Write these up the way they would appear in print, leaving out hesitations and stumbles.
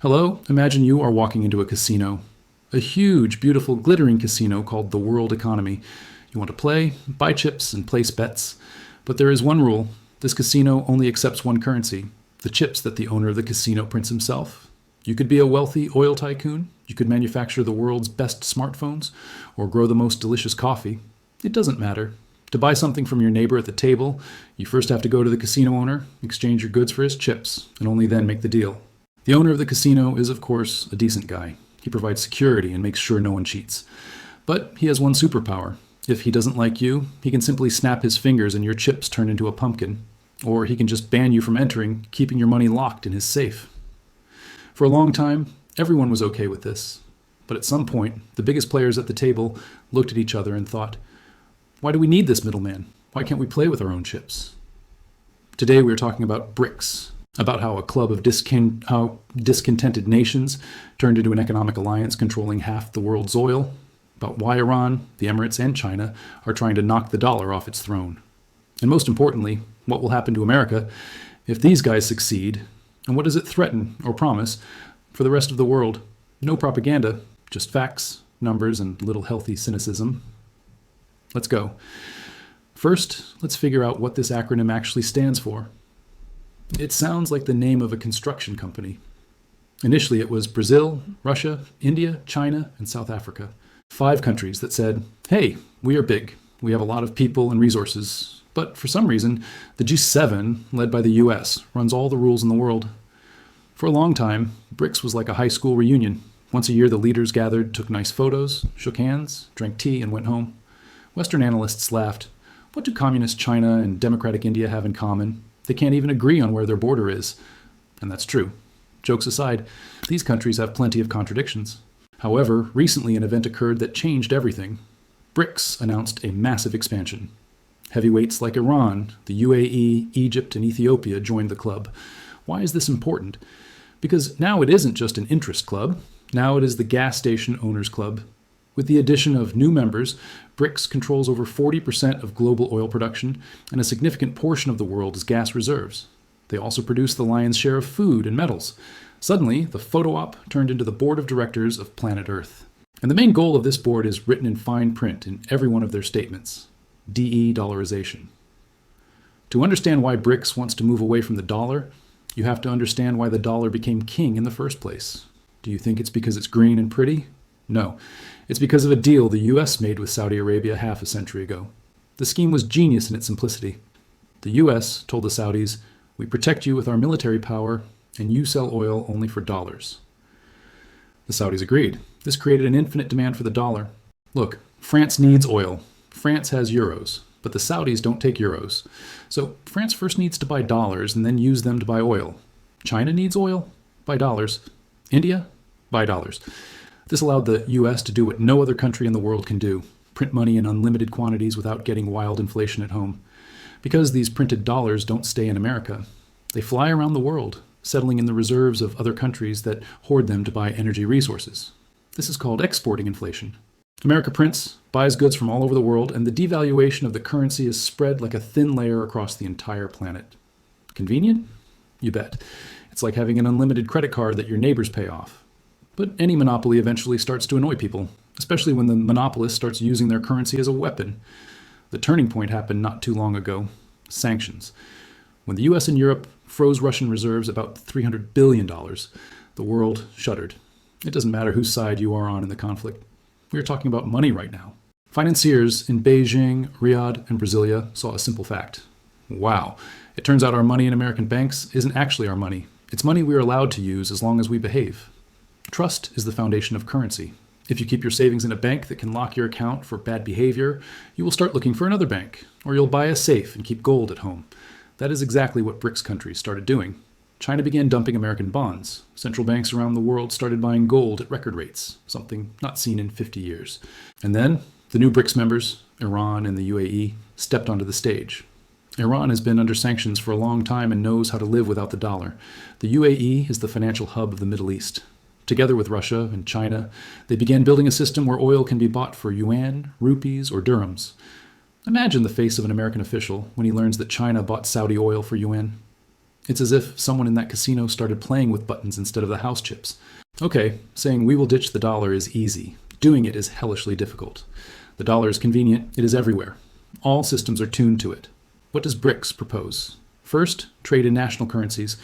Hello, imagine you are walking into a casino. A huge, beautiful, glittering casino called the World Economy. You want to play, buy chips, and place bets. But there is one rule. This casino only accepts one currency, the chips that the owner of the casino prints himself. You could be a wealthy oil tycoon, you could manufacture the world's best smartphones, or grow the most delicious coffee. It doesn't matter. To buy something from your neighbor at the table, you first have to go to the casino owner, exchange your goods for his chips, and only then make the deal. The owner of the casino is, of course, a decent guy. He provides security and makes sure no one cheats. But he has one superpower. If he doesn't like you, he can simply snap his fingers and your chips turn into a pumpkin. Or he can just ban you from entering, keeping your money locked in his safe. For a long time, everyone was okay with this. But at some point, the biggest players at the table looked at each other and thought, why do we need this middleman? Why can't we play with our own chips? Today we're talking about Brics, about how a club of discontented nations turned into an economic alliance controlling half the world's oil, about why Iran, the Emirates, and China are trying to knock the dollar off its throne. And most importantly, what will happen to America if these guys succeed, and what does it threaten or promise for the rest of the world? No propaganda, just facts, numbers, and a little healthy cynicism. Let's go. First, let's figure out what this acronym actually stands for. It sounds like the name of a construction company. Initially, it was Brazil, Russia, India, China, and South Africa. 5 countries that said, hey, we are big. We have a lot of people and resources. But for some reason, the G7, led by the US, runs all the rules in the world. For a long time, Brics was like a high school reunion. Once a year, the leaders gathered, took nice photos, shook hands, drank tea, and went home. Western analysts laughed. What do communist China and democratic India have in common? They can't even agree on where their border is. And that's true. Jokes aside, these countries have plenty of contradictions. However, recently an event occurred that changed everything. Brics announced a massive expansion. Heavyweights like Iran, the UAE, Egypt, and Ethiopia joined the club. Why is this important? Because now it isn't just an interest club. Now it is the gas station owners club. With the addition of new members, Brics controls over 40% of global oil production, and a significant portion of the world's gas reserves. They also produce the lion's share of food and metals. Suddenly, the photo op turned into the board of directors of planet Earth. And the main goal of this board is written in fine print in every one of their statements: de-dollarization. To understand why Brics wants to move away from the dollar, you have to understand why the dollar became king in the first place. Do you think it's because it's green and pretty? No. It's because of a deal the US made with Saudi Arabia half a century ago. The scheme was genius in its simplicity. The US told the Saudis, we protect you with our military power, and you sell oil only for dollars. The Saudis agreed. This created an infinite demand for the dollar. Look, France needs oil. France has euros, but the Saudis don't take euros. So France first needs to buy dollars and then use them to buy oil. China needs oil? Buy dollars. India? Buy dollars. This allowed the US to do what no other country in the world can do: print money in unlimited quantities without getting wild inflation at home. Because these printed dollars don't stay in America, they fly around the world, settling in the reserves of other countries that hoard them to buy energy resources. This is called exporting inflation. America prints, buys goods from all over the world, and the devaluation of the currency is spread like a thin layer across the entire planet. Convenient? You bet. It's like having an unlimited credit card that your neighbors pay off. But any monopoly eventually starts to annoy people, especially when the monopolist starts using their currency as a weapon. The turning point happened not too long ago: sanctions. When the US and Europe froze Russian reserves about $300 billion, the world shuddered. It doesn't matter whose side you are on in the conflict. We are talking about money right now. Financiers in Beijing, Riyadh, and Brasilia saw a simple fact. Wow, it turns out our money in American banks isn't actually our money. It's money we are allowed to use as long as we behave. Trust is the foundation of currency. If you keep your savings in a bank that can lock your account for bad behavior, you will start looking for another bank, or you'll buy a safe and keep gold at home. That is exactly what Brics countries started doing. China began dumping American bonds. Central banks around the world started buying gold at record rates, something not seen in 50 years. And then, the new Brics members, Iran and the UAE, stepped onto the stage. Iran has been under sanctions for a long time and knows how to live without the dollar. The UAE is the financial hub of the Middle East. Together with Russia and China, they began building a system where oil can be bought for yuan, rupees, or dirhams. Imagine the face of an American official when he learns that China bought Saudi oil for yuan. It's as if someone in that casino started playing with buttons instead of the house chips. Okay, saying we will ditch the dollar is easy. Doing it is hellishly difficult. The dollar is convenient. It is everywhere. All systems are tuned to it. What does Brics propose? First, trade in national currencies.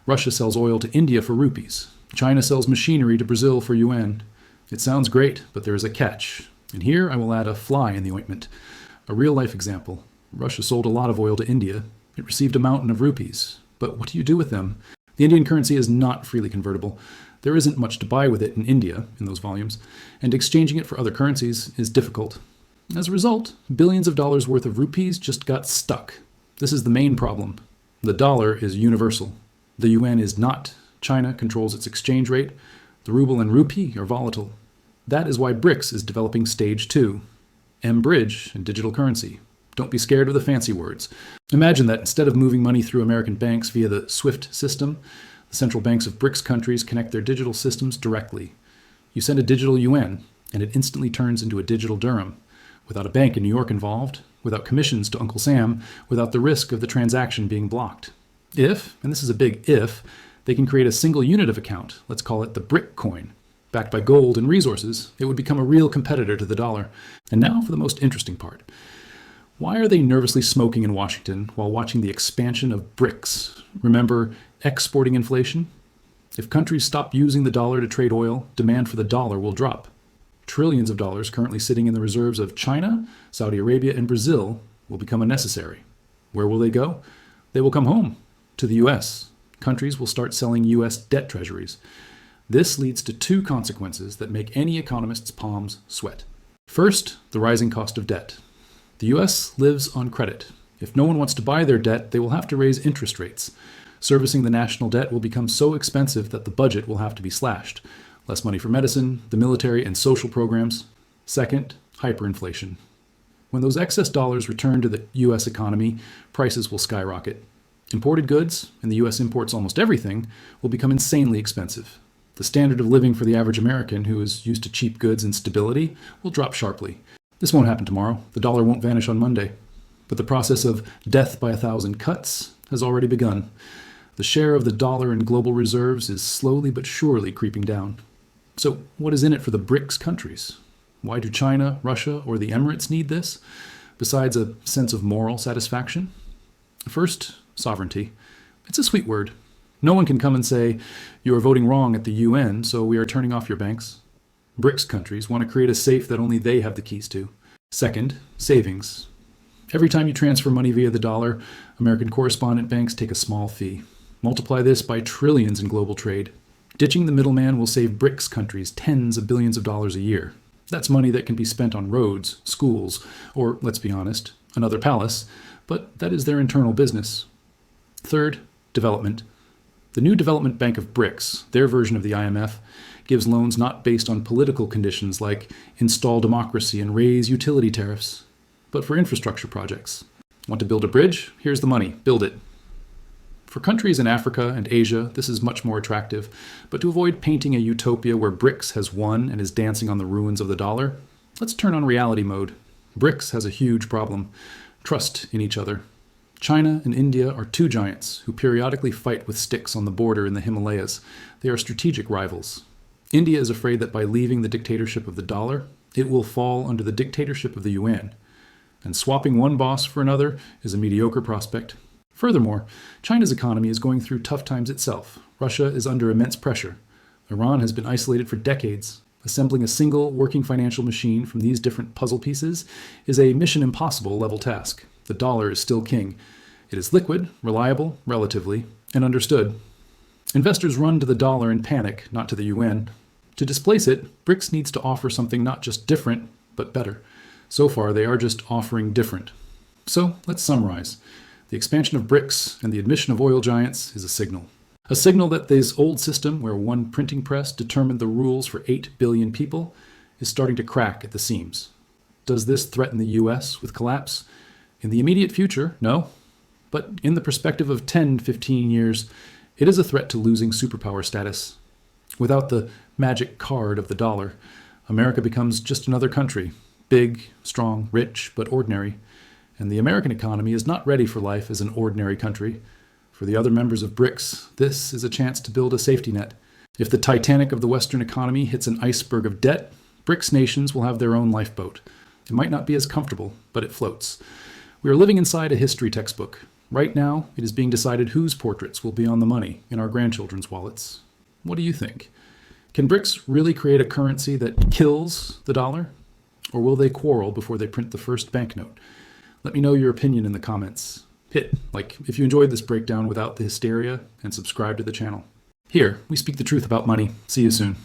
Russia sells oil to India for rupees. China sells machinery to Brazil for yuan. It sounds great, but there is a catch. And here I will add a fly in the ointment. A real-life example. Russia sold a lot of oil to India. It received a mountain of rupees. But what do you do with them? The Indian currency is not freely convertible. There isn't much to buy with it in India, in those volumes, and exchanging it for other currencies is difficult. As a result, billions of dollars worth of rupees just got stuck. This is the main problem. The dollar is universal. The yuan is not. China controls its exchange rate. The ruble and rupee are volatile. That is why Brics is developing stage 2, mBridge and digital currency. Don't be scared of the fancy words. Imagine that instead of moving money through American banks via the SWIFT system, the central banks of Brics countries connect their digital systems directly. You send a digital yuan, and it instantly turns into a digital dirham, without a bank in New York involved, without commissions to Uncle Sam, without the risk of the transaction being blocked. If, and this is a big if, they can create a single unit of account, let's call it the Bric coin, backed by gold and resources, it would become a real competitor to the dollar. And now for the most interesting part. Why are they nervously smoking in Washington while watching the expansion of Brics? Remember exporting inflation? If countries stop using the dollar to trade oil, demand for the dollar will drop. Trillions of dollars currently sitting in the reserves of China, Saudi Arabia, and Brazil will become unnecessary. Where will they go? They will come home, to the US. Countries will start selling US debt treasuries. This leads to two consequences that make any economist's palms sweat. First, the rising cost of debt. The US lives on credit. If no one wants to buy their debt, they will have to raise interest rates. Servicing the national debt will become so expensive that the budget will have to be slashed. Less money for medicine, the military, and social programs. Second, hyperinflation. When those excess dollars return to the US economy, prices will skyrocket. Imported goods, and the US imports almost everything, will become insanely expensive. The standard of living for the average American who is used to cheap goods and stability will drop sharply. This won't happen tomorrow. The dollar won't vanish on Monday. But the process of death by 1,000 cuts has already begun. The share of the dollar in global reserves is slowly but surely creeping down. So what is in it for the Brics countries? Why do China, Russia, or the Emirates need this, besides a sense of moral satisfaction? First, sovereignty. It's a sweet word. No one can come and say, you are voting wrong at the UN, so we are turning off your banks. Brics countries want to create a safe that only they have the keys to. Second, savings. Every time you transfer money via the dollar, American correspondent banks take a small fee. Multiply this by trillions in global trade. Ditching the middleman will save Brics countries tens of billions of dollars a year. That's money that can be spent on roads, schools, or, let's be honest, another palace, but that is their internal business. Third, development. The new Development Bank of Brics, their version of the IMF, gives loans not based on political conditions like install democracy and raise utility tariffs, but for infrastructure projects. Want to build a bridge? Here's the money. Build it. For countries in Africa and Asia, this is much more attractive, but to avoid painting a utopia where Brics has won and is dancing on the ruins of the dollar, let's turn on reality mode. Brics has a huge problem: trust in each other. China and India are two giants who periodically fight with sticks on the border in the Himalayas. They are strategic rivals. India is afraid that by leaving the dictatorship of the dollar, it will fall under the dictatorship of the yuan. And swapping one boss for another is a mediocre prospect. Furthermore, China's economy is going through tough times itself. Russia is under immense pressure. Iran has been isolated for decades. Assembling a single working financial machine from these different puzzle pieces is a mission impossible level task. The dollar is still king. It is liquid, reliable, relatively, and understood. Investors run to the dollar in panic, not to the yuan. To displace it, Brics needs to offer something not just different, but better. So far, they are just offering different. So, let's summarize. The expansion of Brics and the admission of oil giants is a signal. A signal that this old system, where one printing press determined the rules for 8 billion people, is starting to crack at the seams. Does this threaten the US with collapse? In the immediate future, no. But in the perspective of 10, 15 years, it is a threat to losing superpower status. Without the magic card of the dollar, America becomes just another country, big, strong, rich, but ordinary. And the American economy is not ready for life as an ordinary country. For For the other members of Brics, this is a chance to build a safety net. If the Titanic of the Western economy hits an iceberg of debt, Brics nations will have their own lifeboat. It might not be as comfortable, but it floats. We are living inside a history textbook. Right now, it is being decided whose portraits will be on the money in our grandchildren's wallets. What do you think? Can Brics really create a currency that kills the dollar? Or will they quarrel before they print the first banknote? Let me know your opinion in the comments. Hit like if you enjoyed this breakdown without the hysteria, and subscribe to the channel. Here, we speak the truth about money. See you soon.